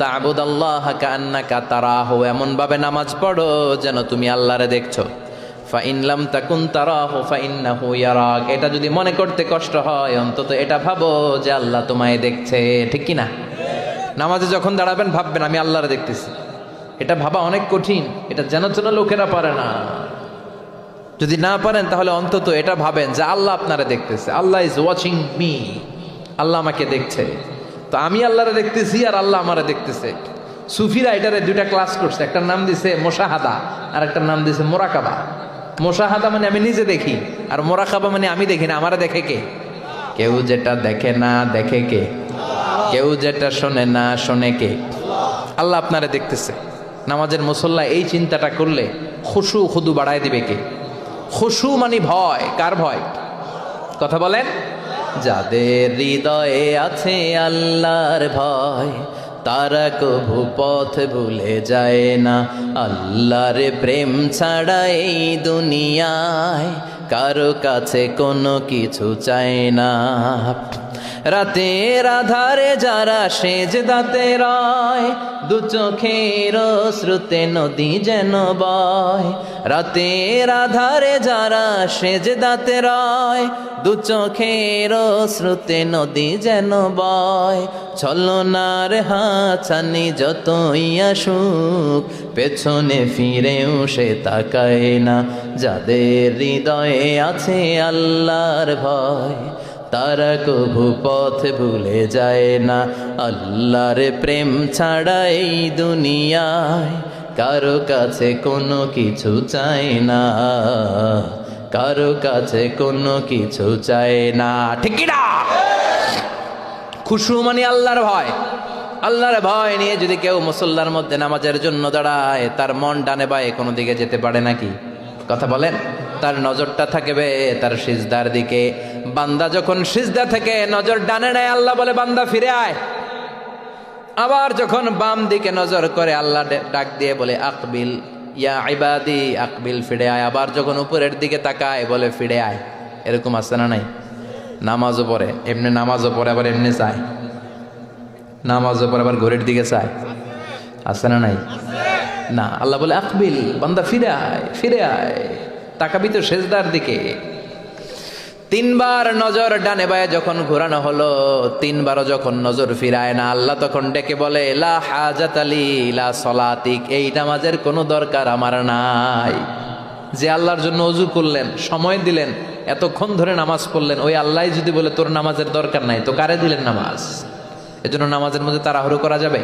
তা'বুদাল্লাহা কাআন্নাকা তারাহু, এমন ভাবে নামাজ পড়ো যেন তুমি আল্লাহরে দেখছো। ফাইন লাম তাকুন তারাহু ফাইন্নাহু ইয়ারাক, এটা যদি মনে করতে কষ্ট হয় অন্তত এটা ভাবো যে আল্লাহ তোমায় দেখছে। ঠিক কি না? নামাজে যখন দাঁড়াবেন ভাববেন আমি আল্লাহরে দেখতেছি। এটা ভাবা অনেক কঠিন, এটা যেন লোকেরা পারে না। যদি না পারেন তাহলে অন্তত এটা ভাবেন যে আল্লাহ আপনারা দেখতেছে। আল্লাহ ইজ ওয়াচিং মি, আল্লাহ আমাকে দেখছে। তো আমি আল্লাহরে দেখতেছি আর আল্লাহ আমারে দেখতেছে। সুফিরা এটারে দুইটা ক্লাস করছে, একটার নাম দিছে মুশাহাদা আর একটার নাম দিছে মুরাকাবা। মুশাহাদা মানে আমি নিজে দেখি, আর মুরাকাবা মানে আমি দেখি না, আমারে দেখে কে? কেউ যেটা দেখে না দেখে কে? কেউ যেটা শোনে না শোনে কে? আল্লাহ আপনারে দেখতেছে। নামাজের মুসল্লা এই চিন্তাটা করলে খুশু খুদু বাড়ায় দিবে কে? খুশু মানে ভয়। কার ভয়? কথা বলেন। যাদের হৃদয়ে আছে আল্লাহর ভয় তারা কভু পথ ভুলে যায় না। আল্লাহর প্রেম ছাড়া এই দুনিয়ায় কারো কাছে কোনো কিছু চায় না। রাতের আধারে যারা সেজদাতে রয় দু চোখের শ্রুতে নদী যেন বয়। রাতের আধারে যারা সেজদাতে রয় দু চোখের শ্রুতে নদী যেন বয়। ছলনার হাছানি যতই আসুক পেছনে ফিরেও সে তাকায় না। যাদের হৃদয়ে আছে আল্লাহর ভয় তারা কভু পথ ভুলে যায় না। আল্লাহর প্রেম ছাড়া এই দুনিয়ায় কারো কাছে কোনো কিছু চায় না, কারো কাছে কোনো কিছু চায় না। ঠিক না? খুশু মানে আল্লাহর ভয়। আল্লাহর ভয় নিয়ে যদি কেউ মুসল্লার মধ্যে নামাজের জন্য দাঁড়ায় তার মন ডানে বায়ে কোনো দিকে যেতে পারে নাকি? কথা বলেন। তার নজরটা থাকবে তার সিজদার দিকে। বান্দা যখন সিজদা থেকে নজর ডানে নেয় আল্লাহ বলে বান্দা ফিরে আয়। আবার যখন বাম দিকে নজর করে আল্লাহ ডাক দিয়ে বলে আকবিল ইয়া ইবাদি, আকবিল ফিরে আয়। আবার যখন উপরের দিকে তাকায় বলে ফিরে আয়। এরকম আছে না নাই? নামাজও পড়ে এমনি, নামাজও পড়ে আবার এমনি চায়, নামাজও পড়ে আবার ঘড়ির দিকে চায়। আছে না নাই? না, আল্লাহ বলে আকবিল, বান্দা ফিরে আয়, ফিরে আয়, তাকাবি তো সেজদার দিকে। তিনবার নজর ডানে বায়ে যখন ঘোরানো হলো, তিনবারও যখন নজর ফিরায় না আল্লাহ তখন ডেকে বলে লা হাজাত আলী লা সলাতিক, এই নামাজের কোনো দরকার আমার নাই। যে আল্লাহর জন্য ওযু করলেন, সময় দিলেন, এতক্ষণ ধরে নামাজ পড়লেন, ওই আল্লাহ যদি বলে তোর নামাজের দরকার নাই তো কারে দিলেন নামাজ? এজন্য নামাজের মধ্যে তাড়াহুড়ো করা যাবে?